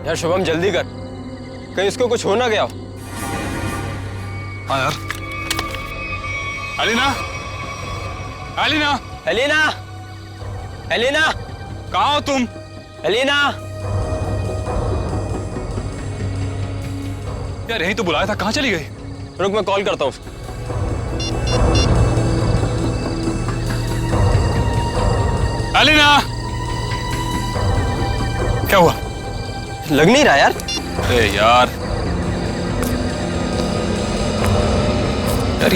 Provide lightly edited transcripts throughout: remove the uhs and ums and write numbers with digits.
यार शुभम जल्दी कर, कहीं इसको कुछ हो ना गया हो। हाँ यार। एलिना, एलिना, एलिना, एलिना, कहाँ हो तुम? एलिना। यार यही तो बुलाया था, कहाँ चली गई? रुक मैं कॉल करता हूँ। एलिना, क्या हुआ? लग नहीं रहा यार। अरे यार, यार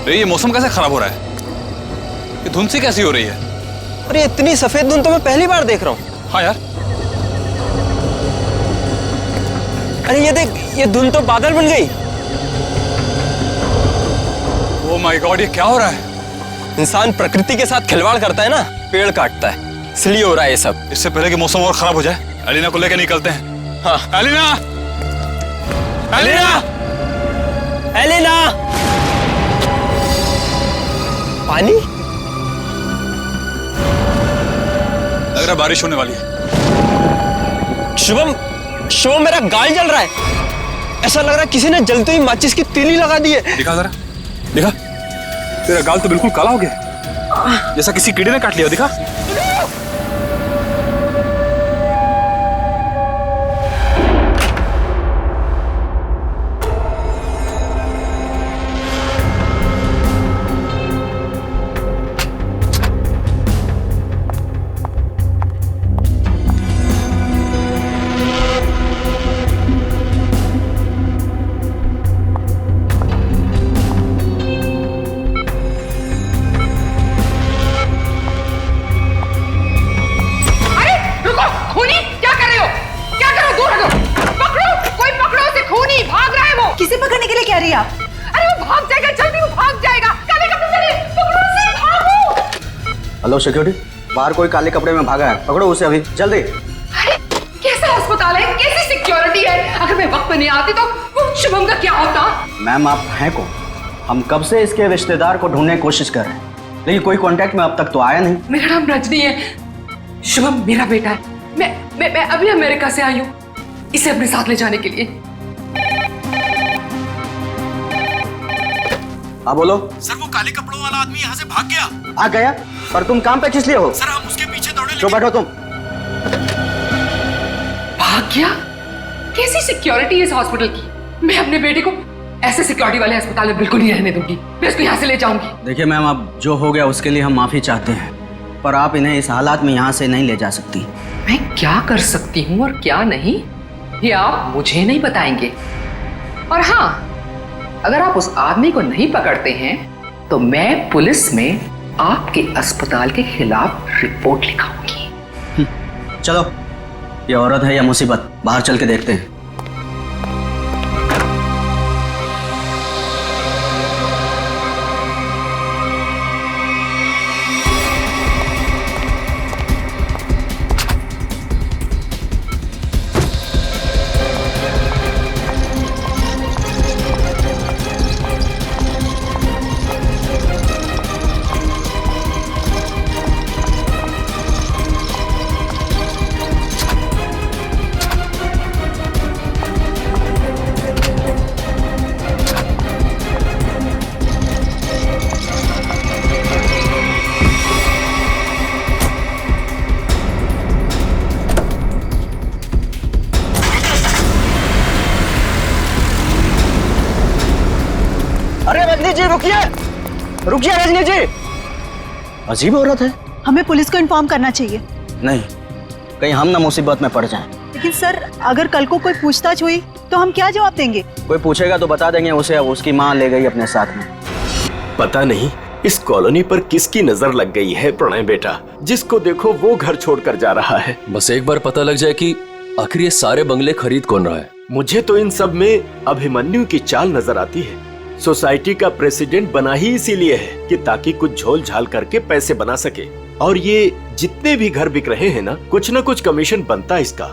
ये मौसम कैसे खराब हो रहा है? ये धुंध सी कैसी हो रही है? अरे इतनी सफेद धुंध तो मैं पहली बार देख रहा हूँ। हाँ यार। अरे ये देख, ये धुंध तो बादल बन गई। ओह माय गॉड, ये क्या हो रहा है? इंसान प्रकृति के साथ खिलवाड़ करता है ना, पेड़ काटता है, इसलिए हो रहा है ये सब। इससे पहले कि मौसम और खराब हो जाए, एलिना को लेकर निकलते हैं। हाँ। Elina, Elina, Elina. पानी? लग रहा है बारिश होने वाली है। शुभम, शुभम मेरा गाल जल रहा है। ऐसा लग रहा है किसी ने जलते ही माचिस की तीली लगा दी है। दिखा जरा, दिखा। तेरा गाल तो बिल्कुल काला हो गया, जैसा किसी कीड़े ने काट लिया। दिखा। हेलो सिक्योरिटी, बाहर कोई काले कपड़े में भागा है, पकड़ो उसे अभी जल्दी। अरे कैसा अस्पताल है, कैसी सिक्योरिटी है? अगर मैं वक्त पे नहीं आती तो शुभम का क्या होता? मैम आप हैं कौन? हम कब से इसके रिश्तेदार को ढूंढने की कोशिश कर रहे हैं, लेकिन कोई कांटेक्ट में अब तक तो आया नहीं। मेरा नाम रजनी है, शुभम मेरा बेटा है। मैं अभी अमेरिका से आई हूँ इसे अपने साथ ले जाने के लिए। हाँ बोलो। सर वो काले कपड़ों वाला आदमी यहाँ से भाग गया। भाग गया? पर तुम काम पे किस लिए हो? सर हम उसके पीछे दौड़े। जो बैठो तुम। भाग गया? कैसी सिक्योरिटी है इस हॉस्पिटल की? मैं अपने बेटे को ऐसे सिक्योरिटी वाले अस्पताल में बिल्कुल नहीं रहने दूंगी। मैं उसको यहाँ से ले जाऊंगी। देखिए मैम, अब जो हो गया उसके लिए हम माफी चाहते हैं, पर आप इन्हें इस हालात में यहाँ से नहीं ले जा सकती। मैं क्या कर सकती हूँ और क्या नहीं, ये आप मुझे नहीं बताएंगे। और हाँ, अगर आप उस आदमी को नहीं पकड़ते हैं तो मैं पुलिस में आपके अस्पताल के खिलाफ रिपोर्ट लिखाऊंगी। चलो, ये औरत है या मुसीबत, बाहर चल के देखते हैं। रजनी जी रुकिए, रुकिए रजनी जी। अजीब औरत है। हमें पुलिस को इन्फॉर्म करना चाहिए। नहीं, कहीं हम ना मुसीबत में पड़ जाएं। लेकिन सर, अगर कल को कोई पूछताछ हुई तो हम क्या जवाब देंगे? कोई पूछेगा तो बता देंगे उसे अब उसकी माँ ले गई अपने साथ में। पता नहीं इस कॉलोनी पर किसकी नजर लग गई है प्रणय बेटा, जिसको देखो वो घर छोड़कर जा रहा है। बस एक बार पता लग जाए कि आखिर ये सारे बंगले खरीद कौन रहा है। मुझे तो इन सब में अभिमन्यु की चाल नजर आती है। सोसाइटी का प्रेसिडेंट बना ही इसीलिए है कि ताकि कुछ झोल झाल करके पैसे बना सके, और ये जितने भी घर बिक रहे हैं ना कुछ कमीशन बनता है इसका।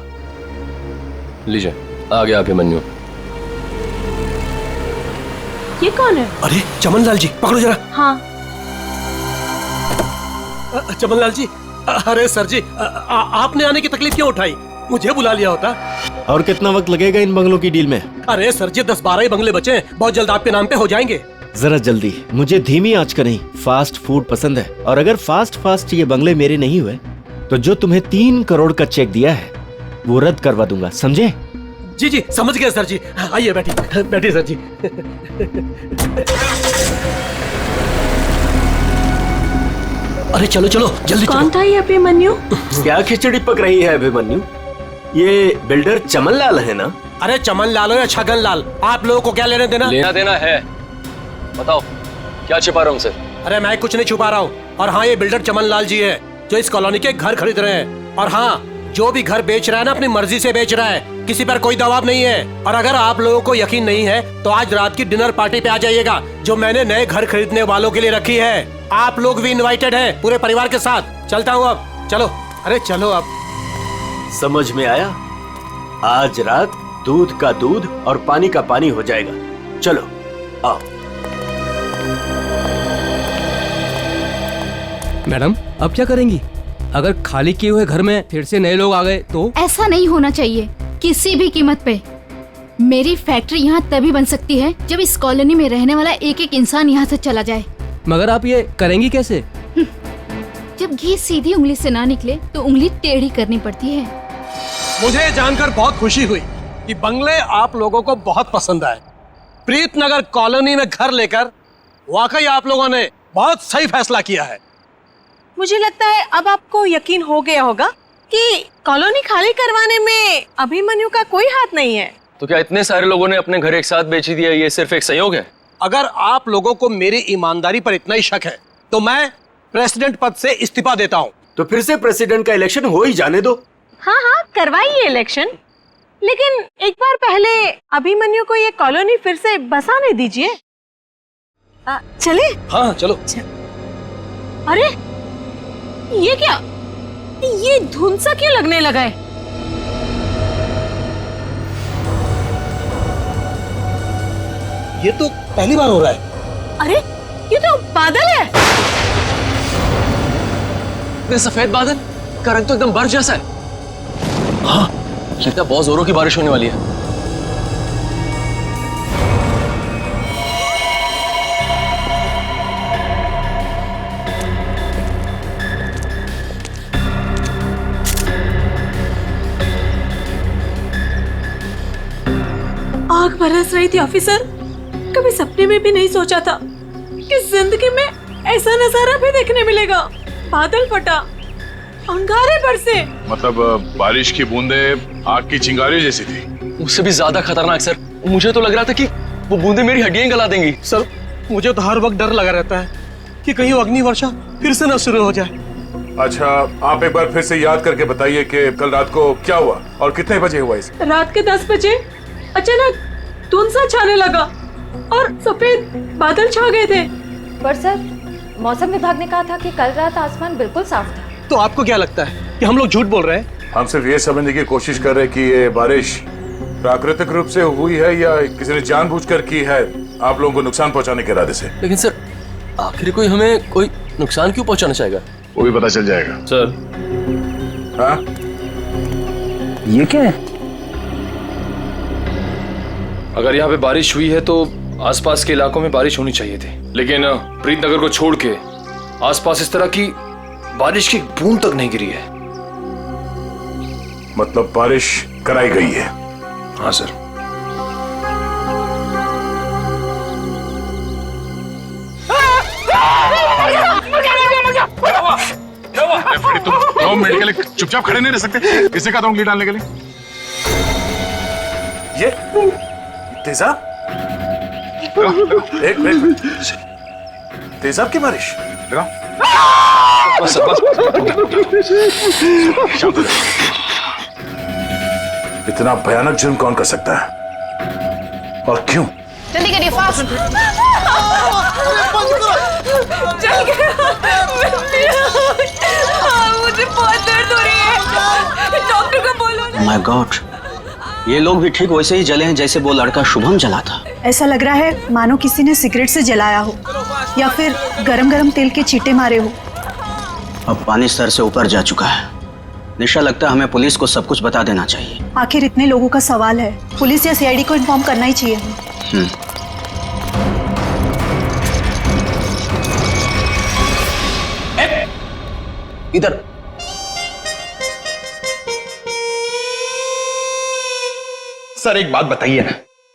लीजिए, आ गया अभिमन्यु। ये कौन है? अरे चमनलाल जी, पकड़ो जरा। हाँ। चमनलाल जी, अरे सर जी, आपने आने की तकलीफ क्यों उठाई? मुझे बुला लिया होता। और कितना वक्त लगेगा इन बंगलों की डील में? अरे सर जी 10-12 ही बंगले बचे हैं, बहुत जल्द आपके नाम पे हो जाएंगे। जरा जल्दी, मुझे धीमी आंच का नहीं फास्ट फूड पसंद है। और अगर फास्ट ये बंगले मेरे नहीं हुए तो जो तुम्हें 3 करोड़ का चेक दिया है वो रद्द करवा दूंगा, समझे? जी जी समझ गए सर जी। आइए बैठिए सर जी। अरे चलो जल्दी। कौन था ये अभिमन्यु? क्या खिचड़ी पक रही है अभिमन्यु? ये बिल्डर चमन लाल है ना? अरे चमन लाल हो या छगन लाल, आप लोगों को क्या लेना देना? लेना देना है, बताओ क्या छिपा रहा हूँ सर? अरे मैं कुछ नहीं छुपा रहा हूँ। और हाँ, ये बिल्डर चमन लाल जी है जो इस कॉलोनी के घर खरीद रहे हैं। और हाँ, जो भी घर बेच रहा है ना अपनी मर्जी से बेच रहा है, किसी पर कोई दबाव नहीं है। और अगर आप लोगों को यकीन नहीं है तो आज रात की डिनर पार्टी पे आ जाइएगा जो मैंने नए घर खरीदने वालों के लिए रखी है। आप लोग भी इनवाइटेड हैं पूरे परिवार के साथ। चलता हूँ अब, चलो। अरे चलो अब। समझ में आया? आज रात दूध का दूध और पानी का पानी हो जाएगा। चलो आओ। मैडम अब क्या करेंगी? अगर खाली किए हुए घर में फिर से नए लोग आ गए तो? ऐसा नहीं होना चाहिए किसी भी कीमत पे। मेरी फैक्ट्री यहाँ तभी बन सकती है जब इस कॉलोनी में रहने वाला एक इंसान यहाँ से चला जाए। मगर आप ये करेंगी कैसे? जब घी सीधी उंगली से ना निकले तो उंगली टेढ़ी करनी पड़ती है। मुझे जानकर बहुत खुशी हुई कि बंगले आप लोगों को बहुत पसंद आए। प्रीतनगर कॉलोनी में घर लेकर वाकई आप लोगों ने बहुत सही फैसला किया है। मुझे लगता है अब आपको यकीन हो गया होगा कि कॉलोनी खाली करवाने में अभिमन्यु का कोई हाथ नहीं है। तो क्या इतने सारे लोगों ने अपने घर एक साथ बेच दिया, ये सिर्फ एक संयोग है? अगर आप लोगों को मेरी ईमानदारी पर इतना ही शक है तो मैं प्रेसिडेंट पद से इस्तीफा देता हूँ। तो फिर से प्रेसिडेंट का इलेक्शन हो ही जाने दो। हाँ करवाइए इलेक्शन, लेकिन एक बार पहले अभिमन्यु को ये कॉलोनी फिर से बसाने दीजिए। चले? हाँ चलो। अरे ये क्या, ये धुंध सा क्यों लगने लगा है? ये तो पहली बार हो रहा है। अरे ये तो बादल है। ये सफेद बादल का रंग तो एकदम बर्फ जैसा है। हाँ, लगता है बहुत जोरों की बारिश होने वाली है। आग बरस रही थी ऑफिसर। कभी सपने में भी नहीं सोचा था कि जिंदगी में ऐसा नजारा भी देखने मिलेगा। बादल फटा, अंगारे बरसे। मतलब बारिश की बूंदे आग की चिंगारी जैसी थी। उससे भी ज्यादा खतरनाक सर, मुझे तो लग रहा था कि वो बूंदे मेरी हड्डियां गला देंगी। सर मुझे तो हर वक्त डर लगा रहता है कि कहीं अग्नि वर्षा फिर से न शुरू हो जाए। अच्छा, आप एक बार फिर से याद करके बताइए कि कल रात को क्या हुआ और कितने बजे हुआ इसे? रात के 10 बजे अचानक धुंध सा छाने लगा और सफेद बादल छा गए थे। पर सर, मौसम विभाग ने कहा था कि कल रात आसमान बिल्कुल साफ था। तो आपको क्या लगता है कि हम लोग झूठ बोल रहे हैं? हम सिर्फ ये समझने की कोशिश कर रहे हैं कि ये बारिश प्राकृतिक रूप से हुई है या किसी ने जानबूझकर की है आप लोगों को नुकसान पहुंचाने के इरादे से। लेकिन सर, आखिर कोई हमें कोई नुकसान क्यों पहुंचाना चाहेगा? वो भी पता चल जाएगा सर। हाँ, ये क्या है? अगर यहाँ पे बारिश हुई है तो आसपास के इलाकों में बारिश होनी चाहिए थी, लेकिन प्रीतनगर को छोड़ के आसपास इस तरह की बारिश की बूंद तक नहीं गिरी है। मतलब बारिश कराई गई है? हाँ सर। तुम मेडिकल चुपचाप खड़े नहीं रह सकते? किसने कहा था उंगली डालने के लिए? ये तेजाब? एक तेजाब की बारिश? बस बस। इतना भयानक जुर्म कौन कर सकता है और क्यों? जल्दी करिए, फास्ट। चल गया। मुझे बहुत दर्द हो रही है, डॉक्टर को बोलो ना। माय गॉड, ये लोग भी ठीक वैसे ही जले हैं जैसे वो लड़का शुभम जला था। ऐसा लग रहा है मानो किसी ने सिगरेट से जलाया हो या फिर गरम गरम तेल के छींटे मारे हो। अब पानी सर से ऊपर जा चुका है, निशा, लगता है हमें पुलिस को सब कुछ बता देना चाहिए। आखिर इतने लोगों का सवाल है, पुलिस या सीआईडी को इन्फॉर्म करना ही चाहिए। इधर सर एक बात बताइए ना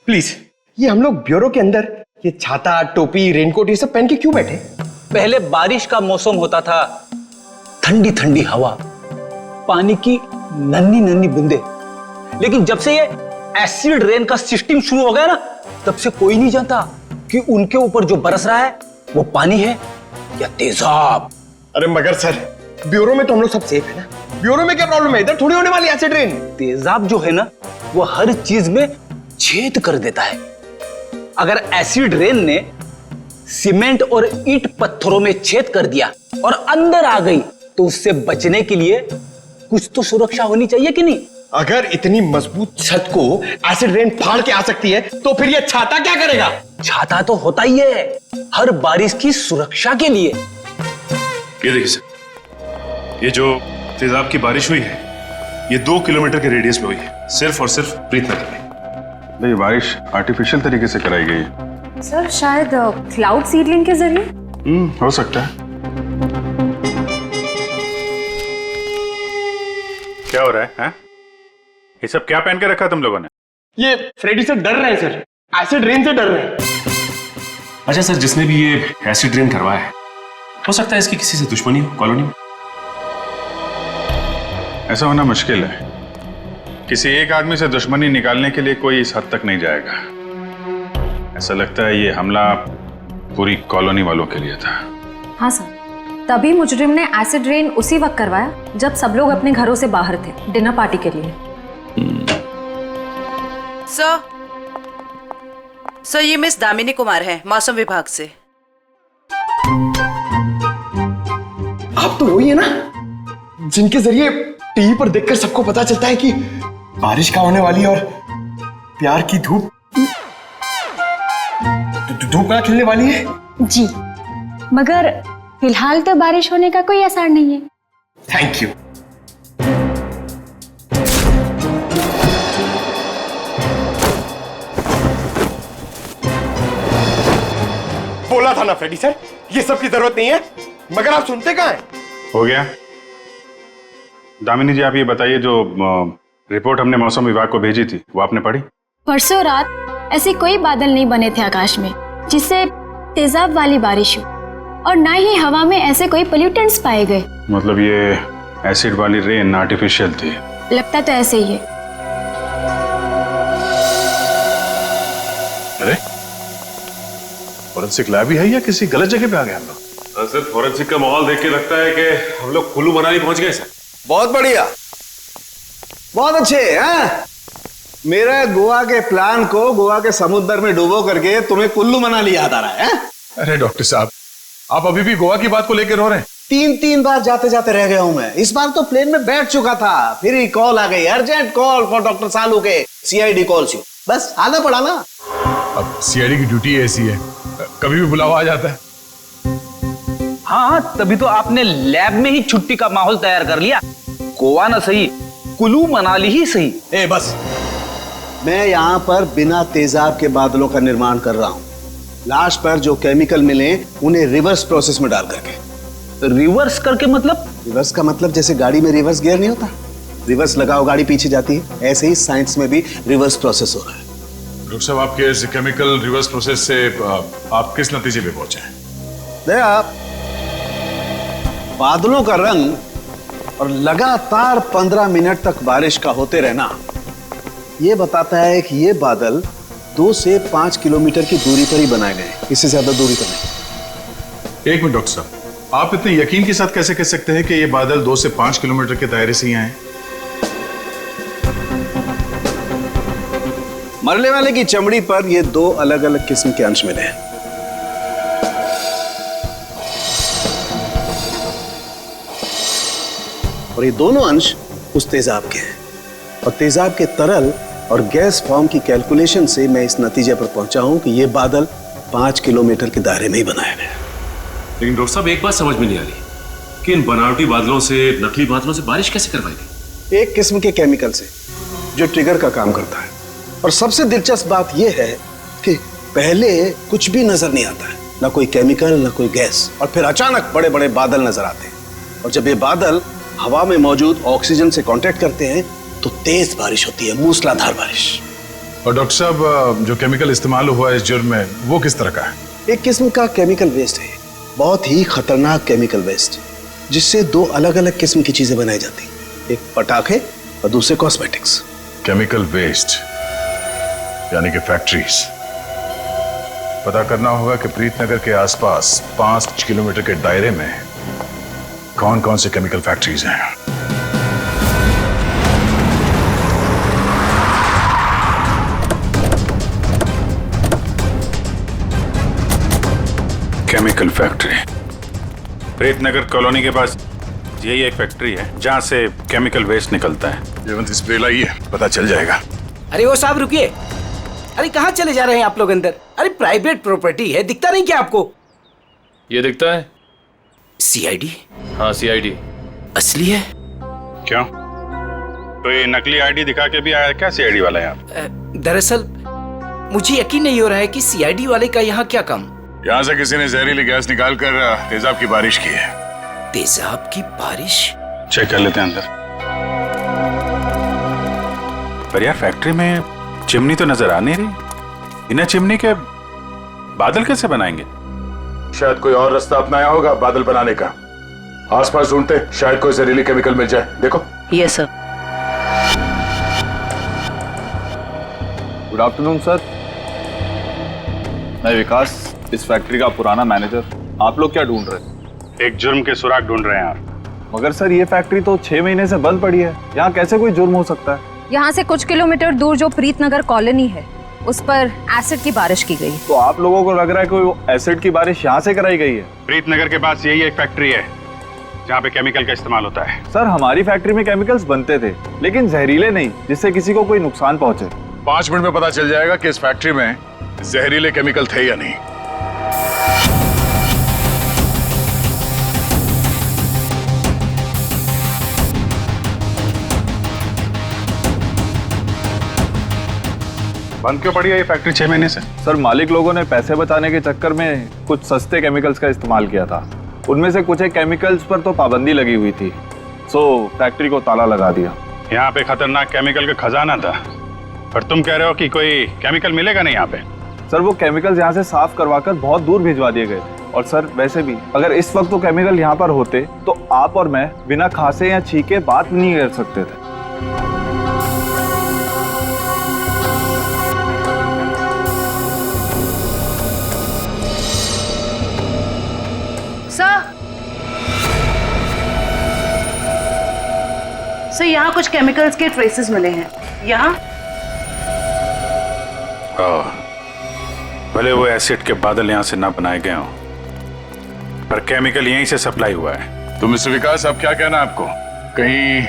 प्लीज, ये हम लोग ब्यूरो के अंदर ये छाता, टोपी, रेनकोट ये सब पहन के क्यों बैठे? पहले बारिश का मौसम होता था, ठंडी ठंडी हवा, पानी की नन्ही नन्ही बूंदे, लेकिन जब से ये एसिड रेन का सिस्टम शुरू हो गया ना, तब से कोई नहीं जानता कि उनके ऊपर जो बरस रहा है वो पानी है या तेजाब। अरे मगर सर, ब्यूरो में तो हम लोग सब सेफ है ना, ब्यूरो में क्या प्रॉब्लम है? इधर थोड़ी होने वाली एसिड रेन। तेजाब जो है ना, वो हर चीज में छेद कर देता है। अगर एसिड रेन ने सीमेंट और ईंट पत्थरों में छेद कर दिया और अंदर आ गई, तो उससे बचने के लिए कुछ तो सुरक्षा होनी चाहिए कि नहीं? अगर इतनी मजबूत छत को एसिड रेन फाड़ के आ सकती है, तो फिर ये छाता क्या करेगा? छाता तो होता ही है हर बारिश की सुरक्षा के लिए। ये देखिए सर, ये जो तेजाब की बारिश हुई है, ये 2 किलोमीटर के रेडियस में हुई है, सिर्फ और सिर्फ प्रीतनगर में। ये बारिश आर्टिफिशियल तरीके से कराई गई है सर, शायद क्लाउड सीडलिंग के जरिए। हो सकता है। क्या हो रहा है, हैं? ये सब क्या पहन के रखा तुम लोगों ने? ये फ्रेडी से डर रहे हैं सर, एसिड रेन से डर रहे हैं। अच्छा सर, जिसने भी ये एसिड रेन करवाया है, हो सकता है इसकी किसी से दुश्मनी हो कॉलोनी में। ऐसा होना मुश्किल है। किसी एक आदमी से दुश्मनी निकालने के लिए कोई इस हद तक नहीं जाएगा। ऐसा लगता है ये हमला पूरी कॉलोनी वालों के लिए था। हाँ सर, तभी मुजरिम ने एसिड रेन उसी वक्त करवाया जब सब लोग अपने घरों से बाहर थे डिनर पार्टी के लिए। सर ये मिस दामिनी कुमार है, मौसम विभाग से। आप तो वही है ना जिनके जरिए टीवी पर देखकर सबको पता चलता है कि बारिश का होने वाली है और प्यार की धूप कहाँ खिलने वाली है। जी, मगर फिलहाल तो बारिश होने का कोई आसार नहीं है। Thank you. बोला था ना फ्रेडी सर, ये सब की जरूरत नहीं है, मगर आप सुनते कहाँ हैं? हो गया। दामिनी जी, आप ये बताइए, जो रिपोर्ट हमने मौसम विभाग को भेजी थी, वो आपने पढ़ी? परसों रात ऐसे कोई बादल नहीं बने थे आकाश में जिससे तेजाब वाली बारिश हो, और ना ही हवा में ऐसे कोई पोल्यूटेंट्स पाए गए। मतलब ये एसिड वाली रेन आर्टिफिशियल थी? लगता तो ऐसे ही है। अरे फॉरेंसिक लैब ही है या किसी गलत जगह पे आ गए हम लोग? सर, फॉरेंसिक का माहौल देख के लगता है कि हम लोग कुल्लू मनाली पहुंच गए सर। बहुत बढ़िया, बहुत अच्छे हैं। मेरे गोवा के प्लान को गोवा के समुद्र में डुबो करके तुम्हें कुल्लू मनाली याद आ रहा है? अरे डॉक्टर साहब, आप अभी भी गोवा की बात को लेकर रो रहे हैं? 3 बार जाते जाते रह गया हूं मैं। इस बार तो प्लेन में बैठ चुका था, फिर ही कॉल आ गई, अर्जेंट कॉल फॉर डॉक्टर सालू के सीआईडी कॉल्स यू। बस आना पड़ा ना। अब सीआईडी की ड्यूटी ऐसी है, कभी भी बुलावा आ जाता है। हाँ, तभी तो आपने लैब में ही छुट्टी का माहौल तैयार कर लिया। गोवा ना सही, कुल्लू मनाली ही सही। ए बस, मैं यहाँ पर बिना तेजाब के बादलों का निर्माण कर रहा हूँ। लाश पर जो केमिकल मिले उन्हें रिवर्स प्रोसेस में डाल करके। रिवर्स करके मतलब? रिवर्स का मतलब जैसे गाड़ी में रिवर्स गियर नहीं होता, रिवर्स लगाओ गाड़ी पीछे जाती है, ऐसे ही साइंस में भी रिवर्स प्रोसेस हो रहा है। डॉक्टर साहब, आपके इस केमिकल रिवर्स प्रोसेस से आप किस नतीजे पे पहुंचे हैं? देखा, बादलों का रंग और लगातार 15 मिनट तक बारिश का होते रहना यह बताता है कि ये बादल 2 से 5 किलोमीटर की दूरी पर ही बनाए गए, इससे ज्यादा दूरी पर नहीं। एक मिनट डॉक्टर साहब, आप इतने यकीन के साथ कैसे कह सकते हैं कि ये बादल 2 से 5 किलोमीटर के दायरे से ही आए? मरने वाले की चमड़ी पर ये 2 अलग अलग किस्म के अंश मिले हैं। और ये दोनों अंश उस तेजाब के हैं, और तेजाब के तरल और गैस फॉर्म की कैलकुलेशन से मैं इस नतीजे पर पहुंचा हूं कि ये बादल 5 किलोमीटर के दायरे में ही बनाया गया। लेकिन डॉक्टर साहब, एक बात समझ में नहीं आ रही कि इन बनावटी बादलों से, नकली बादलों से बारिश कैसे करवाई गई? एक किस्म के केमिकल से जो ट्रिगर का काम करता है। और सबसे दिलचस्प बात यह है कि पहले कुछ भी नजर नहीं आता है, ना कोई केमिकल ना कोई गैस, और फिर अचानक बड़े बड़े बादल नजर आते हैं। और जब ये बादल हवा में मौजूद ऑक्सीजन से कांटेक्ट करते हैं तो तेज बारिश होती है, मूसलाधार बारिश। और डॉक्टर साहब, जो केमिकल इस्तेमाल हुआ है इस जुर्म में, वो किस तरह का है? एक किस्म का केमिकल वेस्ट है, बहुत ही खतरनाक केमिकल वेस्ट, जिससे दो अलग अलग किस्म की चीजें बनाई जाती हैं, एक पटाखे और दूसरे कॉस्मेटिक्स। केमिकल वेस्ट यानी कि फैक्ट्रीज। पता करना होगा कि प्रीतनगर के आसपास 5 किलोमीटर के दायरे में कौन कौन से केमिकल फैक्ट्रीज हैं। केमिकल फैक्ट्री प्रीतनगर कॉलोनी के पास यही एक फैक्ट्री है जहां से केमिकल वेस्ट निकलता है। जयवंत स्प्रे लाइए, पता चल जाएगा। अरे वो साहब रुकिए, अरे कहाँ चले जा रहे हैं आप लोग अंदर? अरे प्राइवेट प्रॉपर्टी है, दिखता नहीं क्या आपको? ये दिखता है सीआईडी। हाँ सीआईडी असली है। क्यों? तो ये नकली आईडी दिखा के भी आया क्या सीआईडी वाला यहाँ? दरअसल मुझे यकीन नहीं हो रहा है कि सीआईडी वाले का यहाँ क्या काम। यहाँ से किसी ने जहरीली गैस निकाल कर तेजाब की बारिश की है। तेजाब की बारिश? चेक कर लेते हैं अंदर। पर यार फैक्ट्री में चिमनी तो नजर आ नहीं रही। इन्हें चिमनी के बादल कैसे बनाएंगे? शायद कोई और रास्ता अपनाया होगा बादल बनाने का। आसपास ढूंढते, शायद कोई जहरीली केमिकल मिल जाए। देखो। Yes sir. Good afternoon sir, मैं विकास, इस फैक्ट्री का पुराना मैनेजर। आप लोग क्या ढूंढ रहे हैं? एक जुर्म के सुराग ढूंढ रहे हैं आप। मगर सर ये फैक्ट्री तो 6 महीने से बंद पड़ी है, यहाँ कैसे कोई जुर्म हो सकता है? यहाँ से कुछ किलोमीटर दूर जो प्रीतनगर कॉलोनी है उस पर एसिड की बारिश की गई। तो आप लोगों को लग रहा है कोई एसिड की बारिश यहाँ से कराई गई है? प्रीतनगर के पास यही एक फैक्ट्री है जहाँ पे केमिकल का इस्तेमाल होता है। सर हमारी फैक्ट्री में केमिकल्स बनते थे, लेकिन जहरीले नहीं, जिससे किसी को कोई नुकसान पहुंचे। 5 मिनट में पता चल जाएगा कि इस फैक्ट्री में जहरीले केमिकल थे या नहीं। बंद क्यों पड़ी है ये फैक्ट्री 6 महीने से? सर मालिक लोगों ने पैसे बचाने के चक्कर में कुछ सस्ते केमिकल्स का इस्तेमाल किया था। उनमें से कुछ एक केमिकल्स पर तो पाबंदी लगी हुई थी, सो फैक्ट्री को ताला लगा दिया। यहाँ पे खतरनाक केमिकल का खजाना था, पर तुम कह रहे हो कि कोई केमिकल मिलेगा नहीं यहाँ पे? सर वो केमिकल्स यहाँ से साफ करवाकर बहुत दूर भिजवा दिए गए थे। और सर वैसे भी अगर इस वक्त वो केमिकल यहाँ पर होते तो आप और मैं बिना खांसे या छींके बात नहीं कर सकते थे। सर यहाँ कुछ केमिकल्स के ट्रेसेस मिले हैं। यहाँ भले वो एसिड के बादल यहाँ से ना बनाए गए हों, पर केमिकल यहीं से सप्लाई हुआ है। तो मिस्टर विकास, अब क्या कहना है आपको? कहीं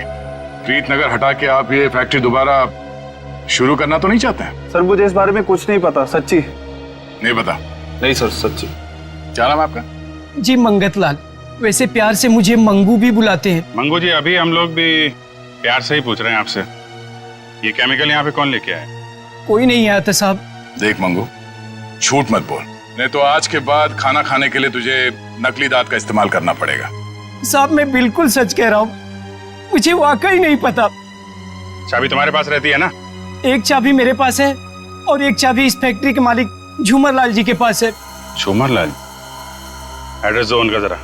प्रीतनगर हटा के आप ये फैक्ट्री दोबारा शुरू करना तो नहीं चाहते हैं? सर मुझे इस बारे में कुछ नहीं पता, सच्ची नहीं पता। नहीं सर सच्ची। क्या नाम है आपका? जी मंगत लाल, वैसे प्यार से मुझे मंगू भी बुलाते हैं। मंगू जी, अभी हम लोग भी प्यार से ही पूछ रहे हैं आपसे, ये केमिकल यहाँ पे कौन लेके आया? कोई नहीं आया था साहब। देख मंगू, झूठ मत बोल, नहीं तो आज के बाद खाना खाने के लिए तुझे नकली दांत का इस्तेमाल करना पड़ेगा। साहब मैं बिल्कुल सच कह रहा हूँ, मुझे वाकई नहीं पता। चाबी तुम्हारे पास रहती है ना? एक चाबी मेरे पास है और एक चाबी इस फैक्ट्री के मालिक झूमर लाल जी के पास है। झूमर लाल? एड्रेस दो उनका जरा।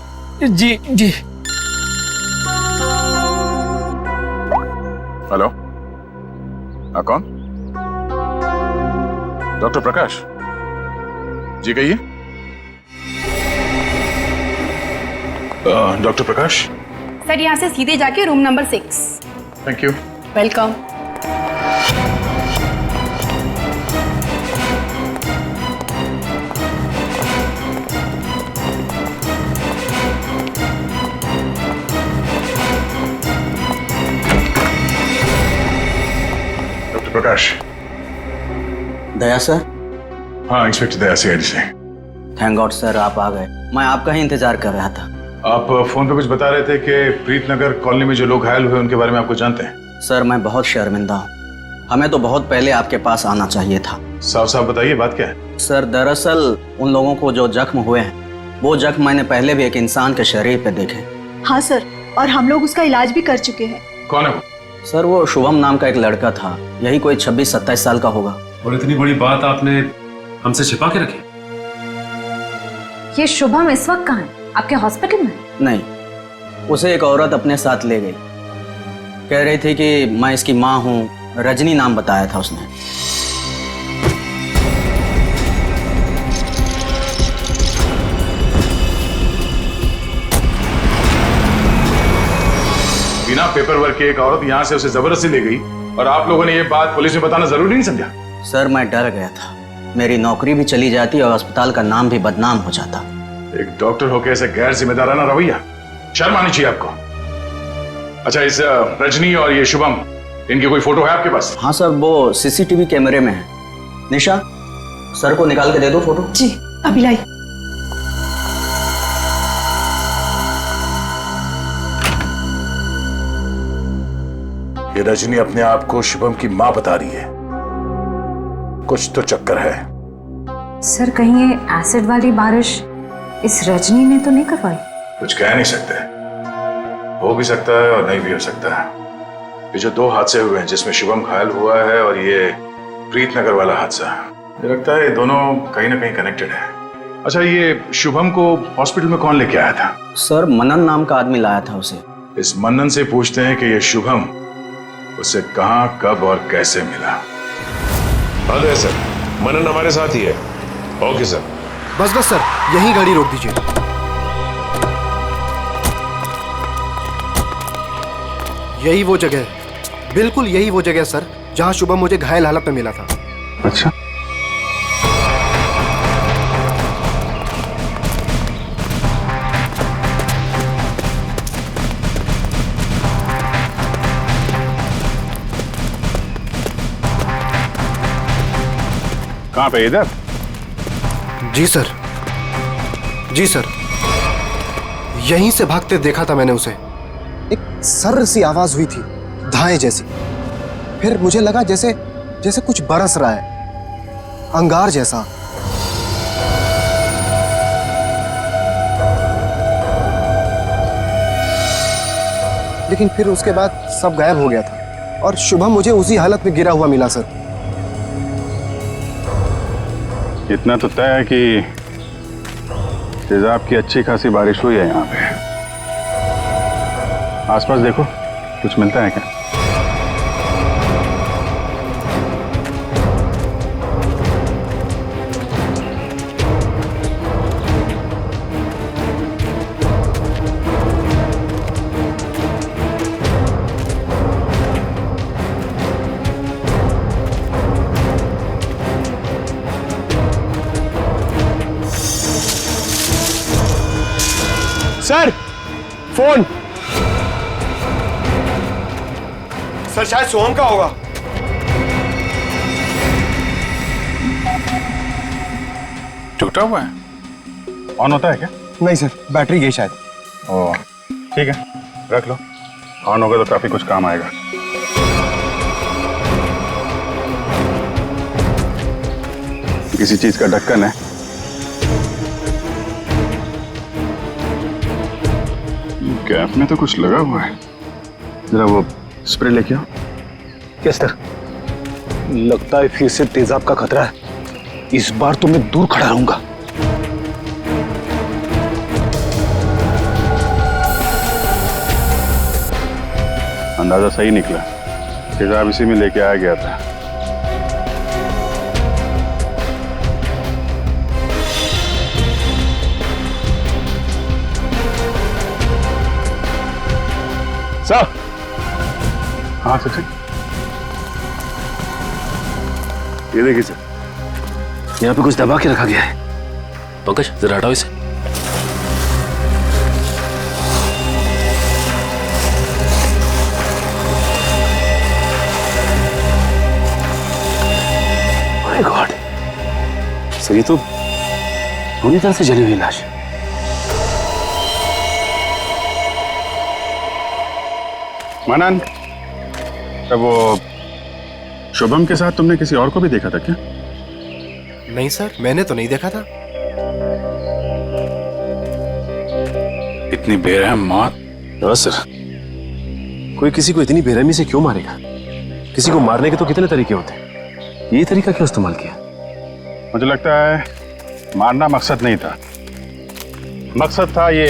जी जी। हेलो, कौन? डॉक्टर प्रकाश जी, कहिए। डॉक्टर प्रकाश सर, यहाँ से सीधे जाके room number 6। Thank you. Welcome. Doctor Prakash. Daya sir? हाँ, इंस्पेक्टर दया सीआईडी से। थैंक गॉड सर, आप आ गए। मैं आपका ही इंतजार कर रहा था। आप फोन पे कुछ बता रहे थे कि प्रीतनगर कॉलोनी में जो लोग घायल हुए उनके बारे में आपको जानते हैं? सर मैं बहुत शर्मिंदा हूँ। हमें तो बहुत पहले आपके पास आना चाहिए था। साफ साफ बताइए बात क्या है? सर दरअसल उन लोगों को जो जख्म हुए हैं वो जख्म मैंने पहले भी एक इंसान के शरीर पे देखे। हाँ सर, और हम लोग उसका इलाज भी कर चुके हैं। कौन है वो? सर वो शुभम नाम का एक लड़का था, यही कोई 26-27 साल का होगा। और इतनी बड़ी बात आपने हमसे छिपा के रखी? ये शुभम इस वक्त कहाँ है? आपके हॉस्पिटल में? नहीं, उसे एक औरत अपने साथ ले गई। कह रही थी कि मैं इसकी माँ हूँ, रजनी नाम बताया था उसने। बिना पेपर वर्क के एक औरत यहाँ से उसे जबरदस्ती ले गई और आप लोगों ने ये बात पुलिस में बताना जरूरी नहीं समझा? सर मैं डर गया था, मेरी नौकरी भी चली जाती और अस्पताल का नाम भी बदनाम हो जाता। एक डॉक्टर होकर ऐसे गैर जिम्मेदाराना रवैया, शर्म आनी चाहिए आपको। अच्छा, इस रजनी और ये शुभम, इनकी कोई फोटो है आपके पास? हाँ सर, वो सीसीटीवी कैमरे में है। निशा, सर को निकाल के दे दो फोटो। जी अभी लाई। ये रजनी अपने आप को शुभम की मां बता रही है, कुछ तो चक्कर है। सर कहीं ये एसिड वाली बारिश इस रजनी ने तो नहीं करवाई? कुछ कह नहीं सकते, हो भी सकता है और नहीं भी हो सकता है। ये जो 2 हादसे हुए हैं जिसमें शुभम घायल हुआ है और ये प्रीतनगर वाला हादसा, मुझे लगता है ये दोनों कहीं ना कहीं कनेक्टेड है। अच्छा, ये शुभम को हॉस्पिटल में कौन लेके आया था? सर मनन नाम का आदमी लाया था उसे। इस मनन से पूछते हैं कि ये शुभम उसे कहां, कब और कैसे मिला। हाँ सर, मनन हमारे साथ ही है। Okay sir. बस सर, यही गाड़ी रोक दीजिए। यही वो जगह है, बिल्कुल यही वो जगह है सर, जहां शुभम मुझे घायल हालत में मिला था। अच्छा, कहां पे? इधर? जी सर, जी सर, यहीं से भागते देखा था मैंने उसे। एक सर्र सी आवाज हुई थी, धाए जैसी। फिर मुझे लगा जैसे जैसे कुछ बरस रहा है, अंगार जैसा। लेकिन फिर उसके बाद सब गायब हो गया था और शुभम मुझे उसी हालत में गिरा हुआ मिला सर। इतना तो तय है कि तेजाब की अच्छी खासी बारिश हुई है यहाँ पे। आसपास देखो, कुछ मिलता है क्या? Sir phone. सर शायद सोहम का होगा। टूटा हुआ है? ऑन होता है क्या? नहीं सर, बैटरी गई शायद। ओह ठीक है, रख लो। ऑन होगा तो काफी कुछ काम आएगा। किसी चीज का ढक्कन है। गैप में तो कुछ लगा हुआ है, जरा वो स्प्रे लेके आओ। Yes sir. लगता है फिर से तेजाब का खतरा है, इस बार तो मैं दूर खड़ा रहूंगा। अंदाजा सही निकला, तेजाब इसी में लेके आया गया था। सर। हाँ सर, ये देखिए सर, यहाँ पे कुछ दबा के रखा गया है। पंकज जरा हटाओ इसे। माय गॉड सर, ये तो पूरी तरह से जली हुई लाश है। मनन, तब वो शुभम के साथ तुमने किसी और को भी देखा था क्या? नहीं सर, मैंने तो नहीं देखा था। इतनी बेरहम मौत? हाँ सर, कोई किसी को इतनी बेरहमी से क्यों मारेगा? किसी को मारने के तो कितने तरीके होते हैं, ये तरीका क्यों इस्तेमाल किया? मुझे लगता है मारना मकसद नहीं था, मकसद था ये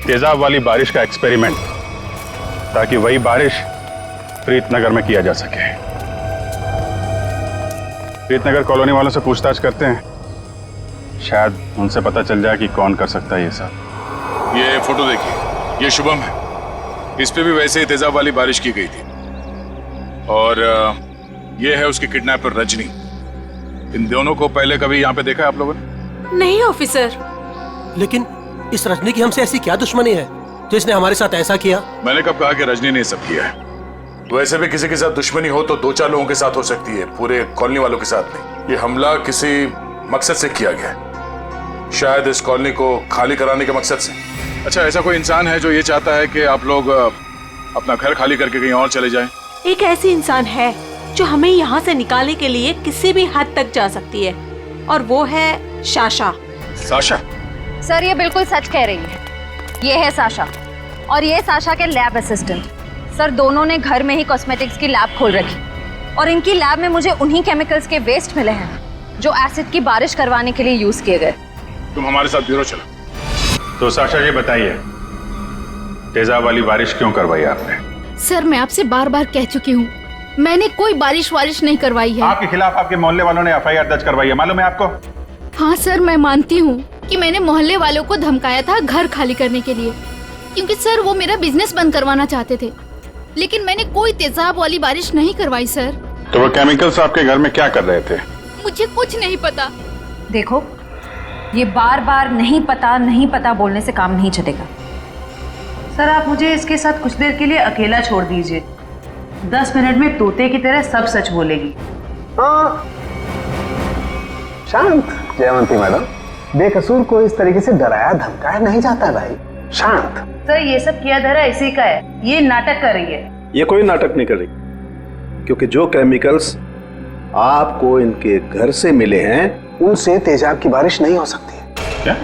तेजाब वाली बारिश का एक्सपेरिमेंट, ताकि वही बारिश प्रीतनगर में किया जा सके। प्रीतनगर कॉलोनी वालों से पूछताछ करते हैं, शायद उनसे पता चल जाए कि कौन कर सकता है ये सब। ये फोटो देखिए, ये शुभम है, इस पे भी वैसे ही तेजाब वाली बारिश की गई थी। और ये है उसकी किडनैपर रजनी। इन दोनों को पहले कभी यहाँ पे देखा है आप लोगों ने? नहीं ऑफिसर। लेकिन इस रजनी की हमसे ऐसी क्या दुश्मनी है जो इसने हमारे साथ ऐसा किया? मैंने कब कहा कि रजनी ने सब किया है? वैसे भी किसी के साथ दुश्मनी हो तो 2-4 लोगों के साथ हो सकती है, पूरे कॉलोनी वालों के साथ नहीं। ये हमला किसी मकसद से किया गया है, शायद इस कॉलोनी को खाली कराने के मकसद से। अच्छा, ऐसा कोई इंसान है जो ये चाहता है कि आप लोग अपना घर खाली करके कहीं और चले जाएं? एक ऐसी इंसान है जो हमें यहाँ से निकालने के लिए किसी भी हद तक जा सकती है, और वो है साशा। साशा? सर ये बिल्कुल सच कह रही है, ये है साशा और ये साशा के लैब असिस्टेंट। सर दोनों ने घर में ही कॉस्मेटिक्स की लैब खोल रखी और इनकी लैब में मुझे उन्हीं केमिकल्स के वेस्ट मिले हैं जो एसिड की बारिश करवाने के लिए यूज किए गए। तुम हमारे साथ ब्यूरो चलो। तो साशा जी बताइए, तेजाब वाली बारिश क्यों करवाई आपने? सर मैं आपसे बार बार कह चुकी हूँ, मैंने कोई बारिश वारिश नहीं करवाई है। आपके खिलाफ आपके मोहल्ले वालों ने एफआईआर दर्ज करवाई है, मालूम है आपको? हाँ सर, मैं मानती हूँ कि मैंने मोहल्ले वालों को धमकाया था घर खाली करने के लिए, क्योंकि सर वो मेरा बिजनेस बंद करवाना चाहते थे, लेकिन मैंने कोई तेजाब वाली बारिश नहीं करवाई सर। तो वो केमिकल्स आपके घर में क्या कर रहे थे? मुझे कुछ नहीं पता। देखो, ये बार बार नहीं पता बोलने से काम नहीं चलेगा। सर आप मुझे इसके साथ कुछ देर के लिए अकेला छोड़ दीजिए, 10 मिनट में तोते की तरह सब सच बोलेगी। हाँ शांत जयवंती मैडम, बेकसूर को इस तरीके से डराया धमकाया नहीं जाता भाई, शांत। सर ये सब किया धरा इसी का है, ये नाटक कर रही है। ये कोई नाटक नहीं कर रही, क्योंकि जो केमिकल्स आपको इनके घर से मिले हैं उनसे तेजाब की बारिश नहीं हो सकती है। क्या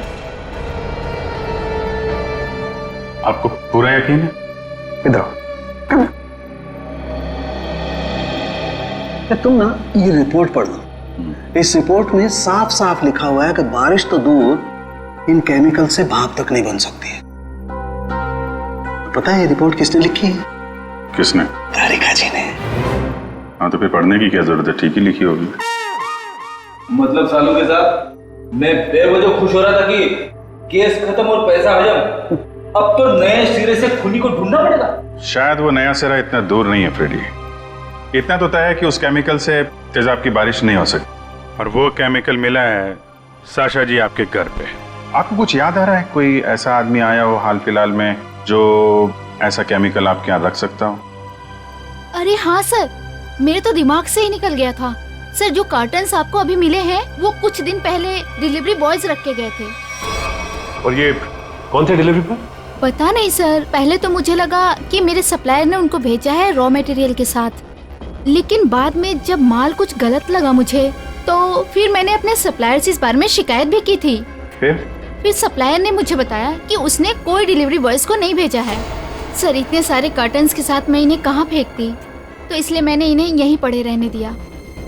आपको पूरा यकीन है? इधर तुम ना ये रिपोर्ट पढ़ लो, इस रिपोर्ट में साफ साफ लिखा हुआ है कि बारिश तो दूर, इन केमिकल से भाप तक नहीं बन सकती है। पता है ये रिपोर्ट किसने लिखी है? किसने? तारिका जी ने। हाँ तो फिर पढ़ने की क्या जरूरत है, ठीक ही लिखी होगी। मतलब सालों के साथ मैं बेवजह खुश हो रहा था कि केस खत्म और पैसा हजम, अब तो नए सिरे से खूनी को ढूंढना पड़ेगा। शायद वो नया सिरा इतना दूर नहीं है फ्रेडी, इतना तो तय है कि उस केमिकल से तेजाब की बारिश नहीं हो सकती, और वो केमिकल मिला है साशा जी आपके घर पे। आपको कुछ याद आ रहा है, कोई ऐसा आदमी आया हो हाल फिलहाल में जो ऐसा केमिकल आपके यहाँ रख सकता हो? अरे हाँ सर, मेरे तो दिमाग से ही निकल गया था सर। जो कार्टन्स आपको अभी मिले हैं वो कुछ दिन पहले डिलीवरी बॉयज रख के गए थे। और ये कौन थे डिलीवरी बॉय? पता नहीं सर, पहले तो मुझे लगा कि मेरे सप्लायर ने उनको भेजा है रॉ मटेरियल के साथ, लेकिन बाद में जब माल कुछ गलत लगा मुझे, तो फिर मैंने अपने सप्लायर से इस बारे में शिकायत भी की थी। फिर सप्लायर ने मुझे बताया कि उसने कोई डिलीवरी बॉयज को नहीं भेजा है। सर इतने सारे कार्टन्स के साथ मैं इन्हें कहाँ फेंकती, तो इसलिए मैंने इन्हें यहीं पड़े रहने दिया।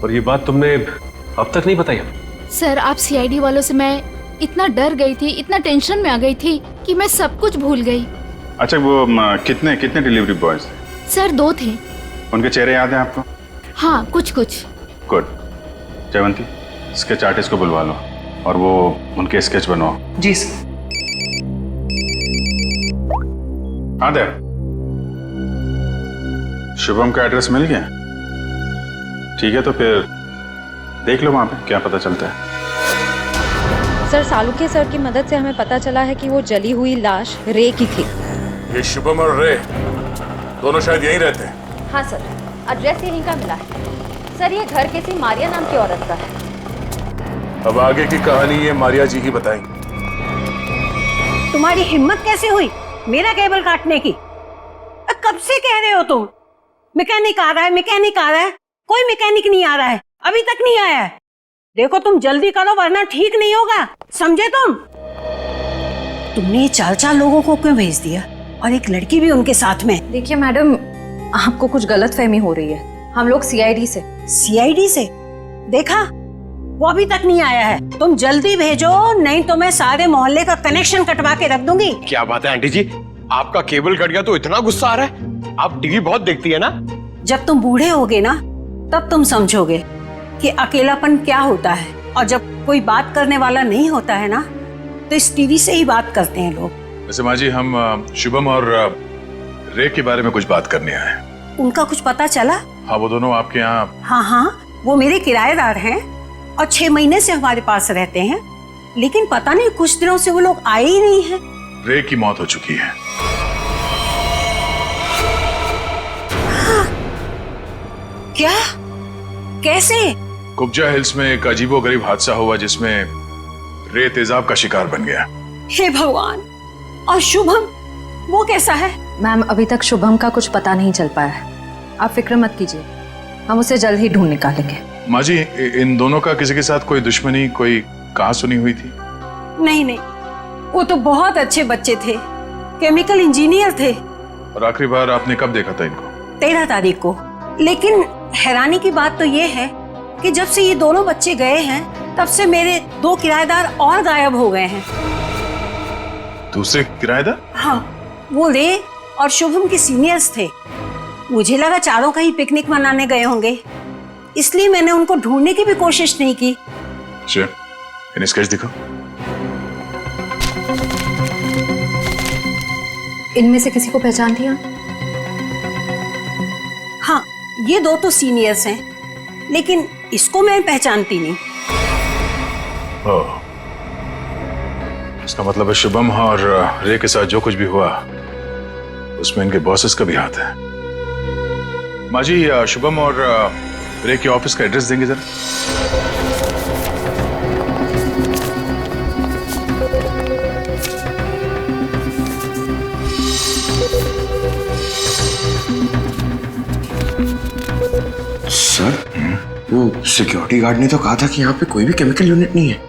और ये बात तुमने अब तक नहीं बताई? सर आप सीआईडी वालों से मैं इतना डर गई थी, इतना टेंशन में आ गई थी कि मैं सब कुछ भूल गई। अच्छा वो कितने डिलीवरी बॉयज थे? सर 2 थे। उनके चेहरे याद हैं आपको? हाँ कुछ कुछ। गुड। जयवंती स्केच आर्टिस्ट को बुलवा लो और वो उनके स्केच बनवाओ। जी सर। हाँ देव, शुभम का एड्रेस मिल गया? ठीक है तो फिर देख लो वहां पे क्या पता चलता है। सर सालुके सर की मदद से हमें पता चला है कि वो जली हुई लाश रे की थी। ये शुभम और रे दोनों शायद यहीं रहते हैं। हाँ सर, एड्रेस यहीं का मिला है। सर ये घर किसी मारिया नाम की औरत का है। अब आगे की कहानी ये मारिया जी ही बताएंगी। तुम्हारी हिम्मत कैसे हुई मेरा केबल काटने की? कब से कह रहे हो तुम? मैकेनिक आ रहा है, मैकेनिक आ रहा है। कोई मैकेनिक नहीं आ रहा है, अभी तक नहीं आया है। देखो तुम जल्दी करो वरना ठीक नहीं होगा, समझे तुम? तुमने 4 लोगों को क्यों भेज दिया और एक लड़की भी उनके साथ में? देखिए मैडम, आपको कुछ गलतफहमी हो रही है। हम लोग सीआईडी से। सीआईडी से? देखा, वो अभी तक नहीं आया है। तुम जल्दी भेजो, नहीं तो मैं सारे मोहल्ले का कनेक्शन कटवा के रख दूंगी। क्या बात है आंटी जी, आपका केबल कट गया तो इतना गुस्सा आ रहा है? आप टीवी बहुत देखती है ना? जब तुम बूढ़े होगे ना तब तुम समझोगे कि अकेलापन क्या होता है। और जब कोई बात करने वाला नहीं होता है ना तो इस टीवी से ही बात करते हैं लोग। वैसे माँ जी, हम शुभम और रे के बारे में कुछ बात करने आए हैं। उनका कुछ पता चला? हाँ, वो दोनों आपके यहाँ। हाँ, वो मेरे किराएदार हैं और 6 महीने से हमारे पास रहते हैं, लेकिन पता नहीं कुछ दिनों से वो लोग आए ही नहीं हैं। रे की मौत हो चुकी है। हाँ। क्या? कैसे? कुब्जा हिल्स में एक अजीबोगरीब हादसा हुआ जिसमें रे तेजाब का शिकार बन गया। हे भगवान! और शुभम, वो कैसा है? मैम, अभी तक शुभम का कुछ पता नहीं चल पाया है। आप फिक्र मत कीजिए, हम उसे जल्द ही ढूंढ निकालेंगे। माँ जी, इन दोनों का किसी के साथ कोई दुश्मनी, कोई कहां सुनी हुई थी? नहीं, वो तो बहुत अच्छे बच्चे थे, केमिकल इंजीनियर थे। और आखिरी बार आपने कब देखा था इनको? 13 तारीख को। लेकिन हैरानी की बात तो ये है कि जब से ये दोनों बच्चे गए हैं तब से मेरे 2 किराएदार और गायब हो गए हैं। दूसरे किराएदार? हाँ, वो रे और शुभम के सीनियर्स थे। मुझे लगा चारों कहीं पिकनिक मनाने गए होंगे, इसलिए मैंने उनको ढूंढने की भी कोशिश नहीं की। अच्छा, इन्हें स्केच दिखो। इनमें से किसी को पहचान लिया? हाँ, ये 2 तो सीनियर्स हैं, लेकिन इसको मैं पहचानती नहीं। ओह, इसका मतलब है शुभम और रे के साथ जो कुछ भी हुआ उसमें इनके बॉसेस का भी हाथ है। माँ जी, शुभम और रे के ऑफिस का एड्रेस देंगे जरा? सर, वो सिक्योरिटी गार्ड ने तो कहा था कि यहाँ पे कोई भी केमिकल यूनिट नहीं है।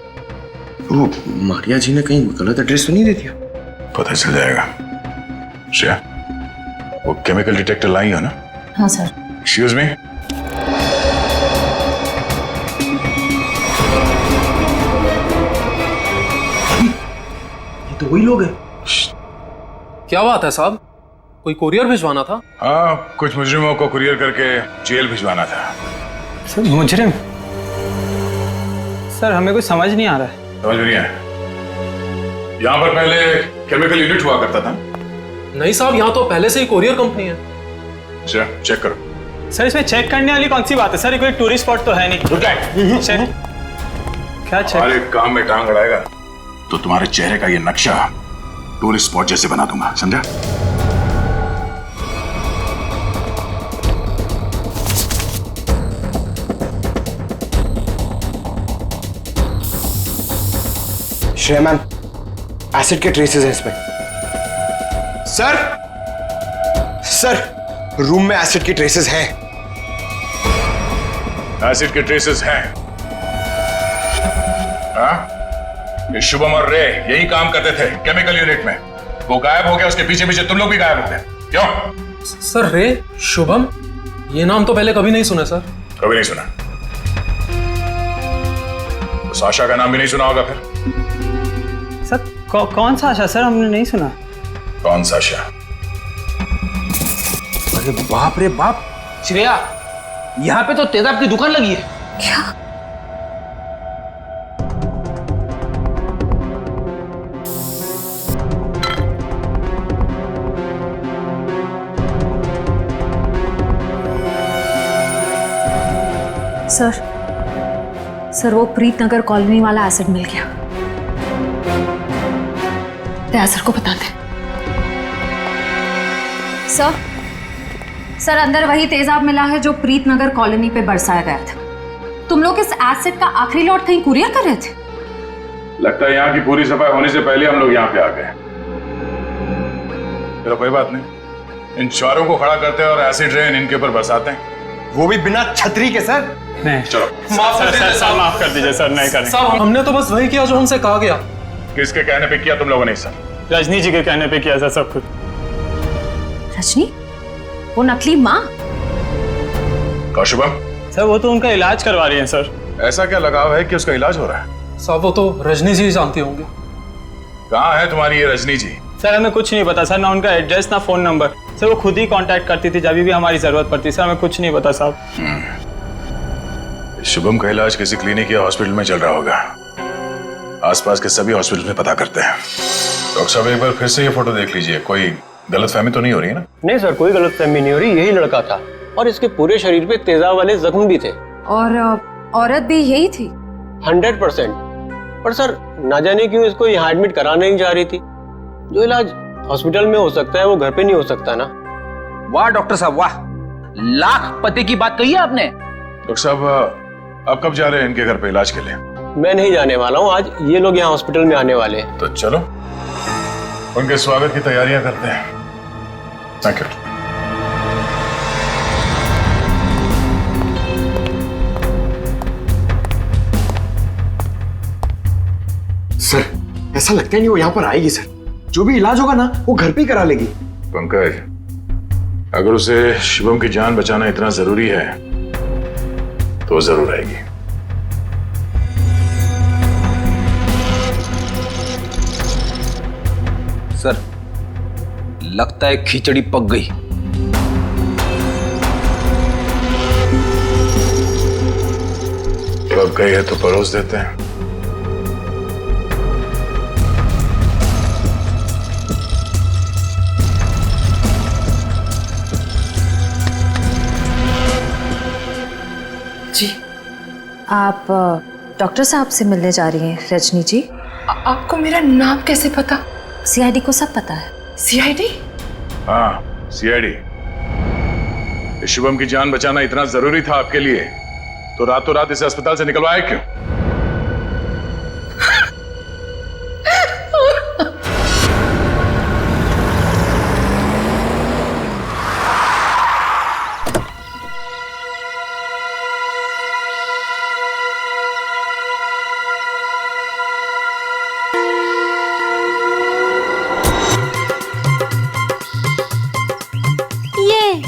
वो मारिया जी ने कहीं गलत एड्रेस तो नहीं दे दिया? पता चल जाएगा। श्रेया, वो केमिकल डिटेक्टर लाई हो ना? हाँ सर। Excuse me. ये तो वही लोग हैं। क्या बात है साहब, कोई कुरियर भिजवाना था? हाँ, कुछ मुजरिमों को कुरियर करके जेल भिजवाना था। सर, मुजरिम? सर, हमें कुछ समझ नहीं आ रहा है। समझ में नहीं आया? यहाँ पर पहले केमिकल यूनिट हुआ करता था? नहीं साहब, यहाँ तो पहले से ही कुरियर कंपनी है। अच्छा, चेक करो। सर, इसमें चेक करने वाली कौन सी बात है? सर, ये कोई टूरिस्ट स्पॉट तो है नहीं। चेक? क्या चेक? हमारे काम में टांग अड़ाएगा तो तुम्हारे चेहरे का ये नक्शा टूरिस्ट स्पॉट जैसे बना दूंगा, समझा? श्रेया मैम, एसिड के ट्रेसेस हैं इसमें। सर, रूम में एसिड के ट्रेसेस हैं। एसिड के ट्रेसेस हैं? हाँ? ये शुभम और रे यही काम करते थे केमिकल यूनिट में। वो गायब हो गया, उसके पीछे पीछे तुम लोग भी गायब हो गए। क्यों? सर, रे, शुभम, ये नाम तो पहले कभी नहीं सुना सर। कभी नहीं सुना? तो साशा का नाम भी नहीं सुना होगा फिर? सर, कौन सा आशा? सर, हमने नहीं सुना। कौन सा आशा? अरे बाप रे बाप, श्रेया, यहाँ पे तो तेजाब की दुकान लगी है। क्या? सर, वो प्रीत नगर कॉलोनी वाला एसिड मिल गया। दयासर को बता दे। सर, अंदर वही तेजाब मिला है जो प्रीत नगर कॉलोनी पे बरसाया गया था। तुम लोग इस एसिड का आखिरी लॉट कहीं कुरियर कर रहे थे? लगता है यहाँ की पूरी सफाई होने से पहले हम लोग यहाँ पे आ गए। चलो कोई बात नहीं, इन चारों को खड़ा करते हैं और एसिड रेन इनके ऊपर बरसाते हैं, वो भी बिना छतरी के सर। नहीं चलो माफ कर दीजिए सर, माफ कर दीजिए सर, नहीं करेंगे। साहब हमने तो बस वही किया जो हमसे कहा गया। किसके कहने पे किया तुम लोगों ने सर? रजनी जी के कहने पे किया सर सब कुछ। रजनी, वो नकली माँ? कौशिबम सर वो तो उनका इलाज करवा रही हैं सर। ऐसा क्या लगाव है कि उसका इलाज हो रहा है? साहब वो तो रजनी जी जानती होंगे। कहाँ है तुम्हारी ये रजनी जी? सर हमें कुछ नहीं पता सर, ना उनका एड्रेस ना फोन नंबर। सर वो खुद ही कांटेक्ट करती थी जब भी हमारी जरूरत पड़ती। सर हमें कुछ नहीं पता साहब। शुभम का इलाज किसी क्लिनिक या हॉस्पिटल में चल रहा होगा। आसपास के सभी हॉस्पिटल में पता करते हैं। डॉक्टर साहब एक बार फिर से ये फोटो देख लीजिए, कोई गलतफहमी तो नहीं हो रही है ना? नहीं सर, कोई गलतफहमी नहीं हो रही, यही लड़का था और इसके पूरे शरीर पे तेजाब वाले जख्म भी थे। और औरत भी यही थी? 100%। पर सर ना जाने क्यों इसको यहाँ एडमिट कराने नहीं जा रही थी। जो इलाज हॉस्पिटल में हो सकता है वो घर पे नहीं हो सकता ना। वाह डॉक्टर साहब वाह, लाख पते की बात कही है आपने। डॉक्टर साहब आप कब जा रहे हैं इनके घर पे इलाज के लिए? मैं नहीं जाने वाला हूँ, आज ये लोग यहाँ हॉस्पिटल में आने वाले हैं। तो चलो उनके स्वागत की तैयारियां करते हैं। Thank you. सर ऐसा लगता नहीं वो यहाँ पर आएगी सर। जो भी इलाज होगा ना वो घर पे ही करा लेगी। पंकज, अगर उसे शिवम की जान बचाना इतना जरूरी है तो जरूर आएगी। सर लगता है खिचड़ी पक गई। पक गई है तो परोस देते हैं। जी आप डॉक्टर साहब से मिलने जा रही हैं रजनी जी? आपको मेरा नाम कैसे पता? सीआईडी को सब पता है। सीआईडी? हाँ सीआईडी। शिवम की जान बचाना इतना जरूरी था आपके लिए तो रातों रात इसे अस्पताल से निकलवाया क्यों?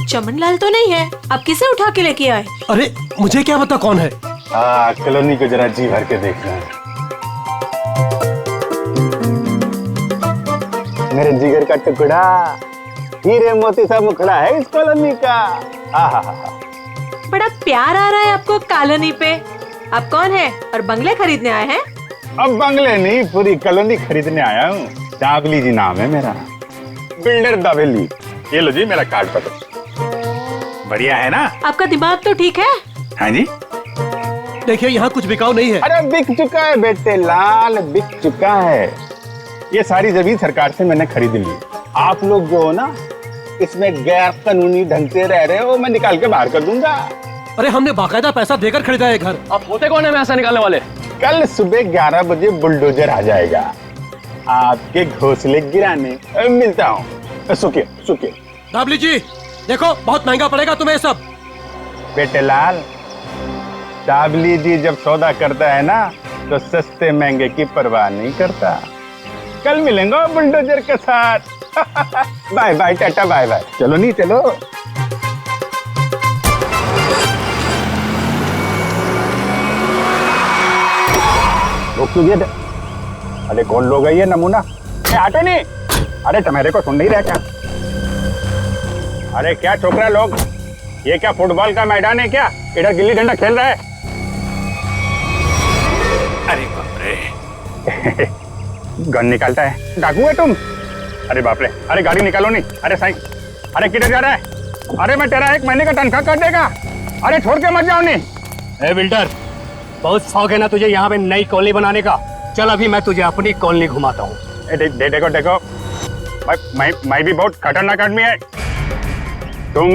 चमनलाल तो नहीं है, आप किसे उठा के लेके आए? अरे मुझे क्या पता कौन है। कॉलोनी को जरा जी भर के देखना है। मेरे जिगर का टुकड़ा, हीरे मोती सा मुखड़ा है इस कॉलोनी का। बड़ा प्यार आ रहा है आपको कॉलोनी पे। आप कौन है और बंगले खरीदने आए हैं? अब बंगले नहीं, पूरी कॉलोनी खरीदने आया हूँ। दाबली जी नाम है मेरा, बिल्डर दाबेली। ये लो जी मेरा कार्ड पकड़ो। बढ़िया है ना? आपका दिमाग तो ठीक है? हाँ जी। देखिए यहाँ कुछ बिकाऊ नहीं है। अरे बिक चुका है बेटे लाल, बिक चुका है। ये सारी जमीन सरकार से मैंने खरीद ली। आप लोग जो हो ना इसमें गैर कानूनी ढंग से रह रहे हो, मैं निकाल के बाहर कर दूंगा। अरे हमने बाकायदा पैसा देकर खरीदा है घर। आप होते कौन है पैसा निकालने वाले? कल सुबह 11 बजे बुलडोजर आ जाएगा आपके घोंसले गिराने। मिलता हूँ। सुखिए सुखिए। दाबली जी देखो बहुत महंगा पड़ेगा तुम्हें सब। बेटे लाल, दाबली जी जब सौदा करता है ना तो सस्ते महंगे की परवाह नहीं करता। कल मिलेंगे बुलडोजर के साथ। Bye bye tata bye bye. चलो नहीं चलो। रोक लीजिए। अरे कौन लोग है ये नमूना? आटे नहीं। अरे तुम्हारे को सुन नहीं रहा क्या? अरे क्या छोकरा लोग, ये क्या फुटबॉल का मैदान है क्या? इधर गिल्ली डंडा खेल रहा है। अरे बाप रे। गन निकालता है, डाकू है तुम? अरे बाप रे। अरे गाड़ी निकालो नहीं। अरे साईं, अरे किधर जा रहा है? अरे मैं तेरा 1 महीने का तनख्वाह काट देगा। अरे छोड़ के मत जाओ नहीं। ए बिल्डर, बहुत शौक है ना तुझे यहाँ पे नई कॉलोनी बनाने का? चल अभी मैं तुझे अपनी कॉलोनी घुमाता हूँ। देखो देखो, मैं भी बहुत खतरनाक आदमी है। तुम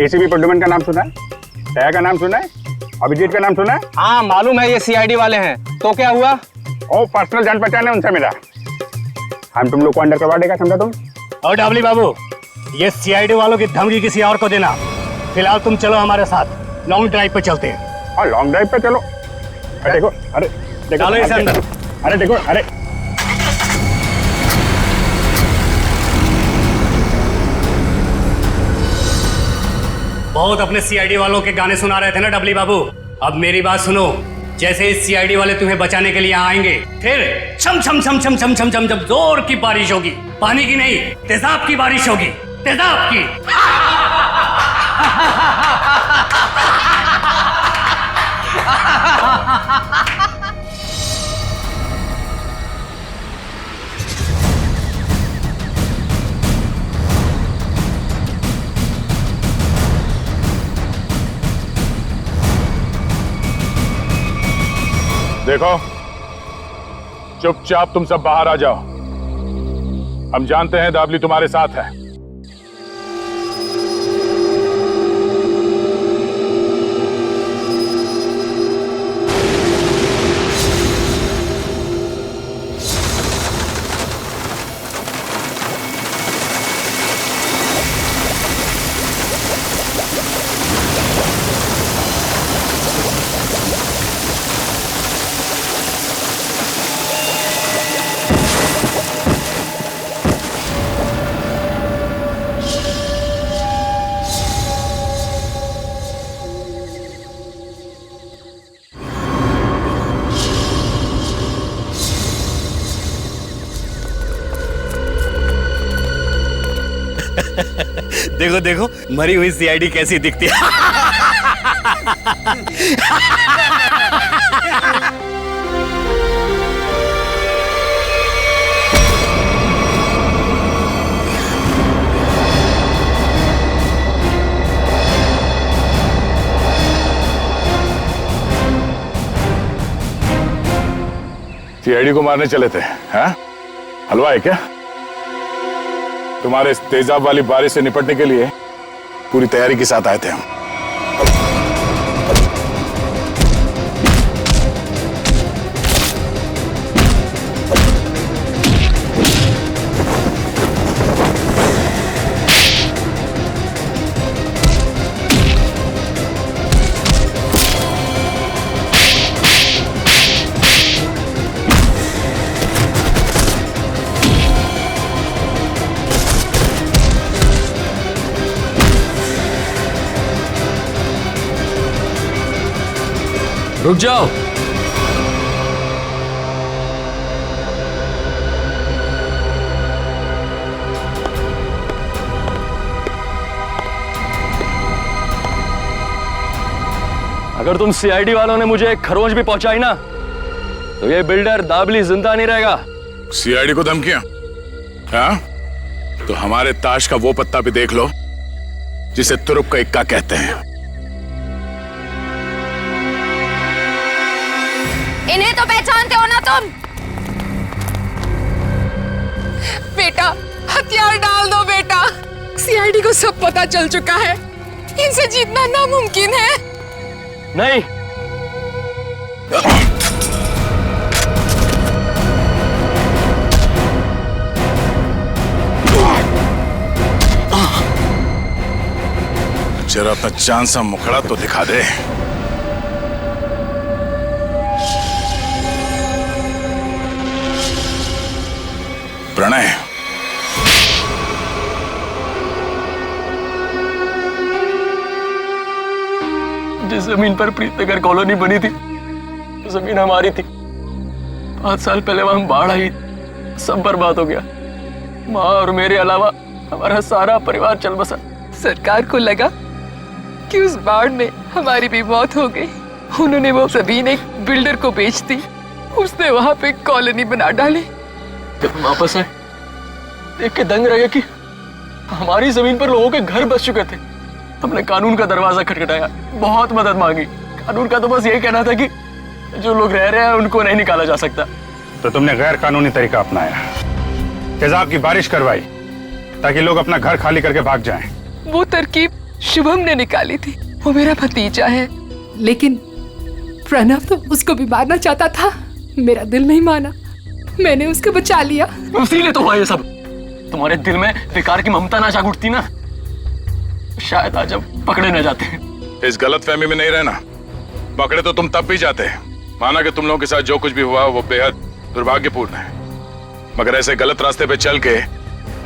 एसीपी प्रद्युमन का नाम सुना है? दया का नाम सुना है? अभिजीत का नाम सुना है? हाँ मालूम है, ये सीआईडी वाले हैं। तो क्या हुआ? ओ पर्सनल जान पहचान है, उनसे मिला। हम तुम लोग को अंडर करवा देगा, समझा तुम? और डाबली बाबू, ये सीआईडी वालों की धमकी किसी और को देना। फिलहाल तुम चलो हमारे साथ, लॉन्ग ड्राइव पे चलते हैं। हाँ लॉन्ग ड्राइव पे चलो। अरे देखो, अरे देखो, चलो इसे अंदर। अरे देखो, अरे बहुत अपने सीआईडी वालों के गाने सुना रहे थे ना डबली बाबू, अब मेरी बात सुनो। जैसे ही सीआईडी वाले तुम्हें बचाने के लिए यहाँ आएंगे, फिर छम छम छम छम छम छम छम छम जोर की बारिश होगी। पानी की नहीं, तेजाब की बारिश होगी, तेजाब की। देखो, चुपचाप तुम सब बाहर आ जाओ। हम जानते हैं दाबली तुम्हारे साथ है। देखो देखो मरी हुई सीआईडी कैसी दिखती है। सीआईडी को मारने चले थे, हैं? हलवा है क्या? तुम्हारे इस तेजाब वाली बारिश से निपटने के लिए पूरी तैयारी के साथ आए थे हम। रुक जाओ। अगर तुम सीआईडी वालों ने मुझे खरोंच भी पहुंचाई ना, तो ये बिल्डर दाबली जिंदा नहीं रहेगा। सीआईडी को धमकियां? हाँ? तो हमारे ताश का वो पत्ता भी देख लो जिसे तुरुप का इक्का कहते हैं। इन्हें तो पहचानते हो ना तुम? बेटा हथियार डाल दो बेटा, सीआईडी को सब पता चल चुका है, इनसे जीतना नामुमकिन है। नहीं, जरा अपना चांद सा मुखड़ा तो दिखा दे। प्रणय, जिस जमीन पर प्रीतनगर कॉलोनी बनी थी, जमीन हमारी थी। 5 साल पहले वहां बाढ़ आई, सब बर्बाद हो गया। माँ और मेरे अलावा हमारा सारा परिवार चल बसा। सरकार को लगा कि उस बाढ़ में हमारी भी मौत हो गई। उन्होंने वो जमीन एक बिल्डर को बेच दी, उसने वहां पे कॉलोनी बना डाली। जब हम वापस आए, देख के दंग रह गया कि हमारी जमीन पर लोगों के घर बस चुके थे। हमने कानून का दरवाजा खटखटाया, बहुत मदद मांगी। कानून का तो बस यही कहना था कि जो लोग रह रहे हैं उनको नहीं निकाला जा सकता। तो तुमने गैर कानूनी तरीका अपनाया, तेजाब की बारिश करवाई ताकि लोग अपना घर खाली करके भाग जाएं। वो तरकीब शुभम ने निकाली थी, वो मेरा भतीजा है। लेकिन प्रणव तो उसको भी मारना चाहता था, मेरा दिल नहीं माना, मैंने उसको बचा लिया। इसीलिए तो हुआ ये सब। तुम्हारे दिल में बेकार की ममता ना जाग उठती ना, शायद आज हम पकड़े न जाते। इस गलतफहमी में नहीं रहना, पकड़े तो तुम तब भी जाते। माना कि तुम लोगों के साथ जो कुछ भी हुआ वो बेहद दुर्भाग्यपूर्ण है, मगर ऐसे गलत रास्ते पे चल के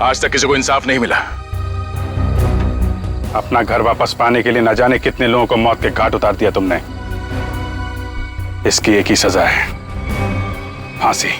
आज तक किसी को इंसाफ नहीं मिला। अपना घर वापस पाने के लिए न जाने कितने लोगों को मौत के घाट उतार दिया तुमने। इसकी एक ही सजा है, फांसी।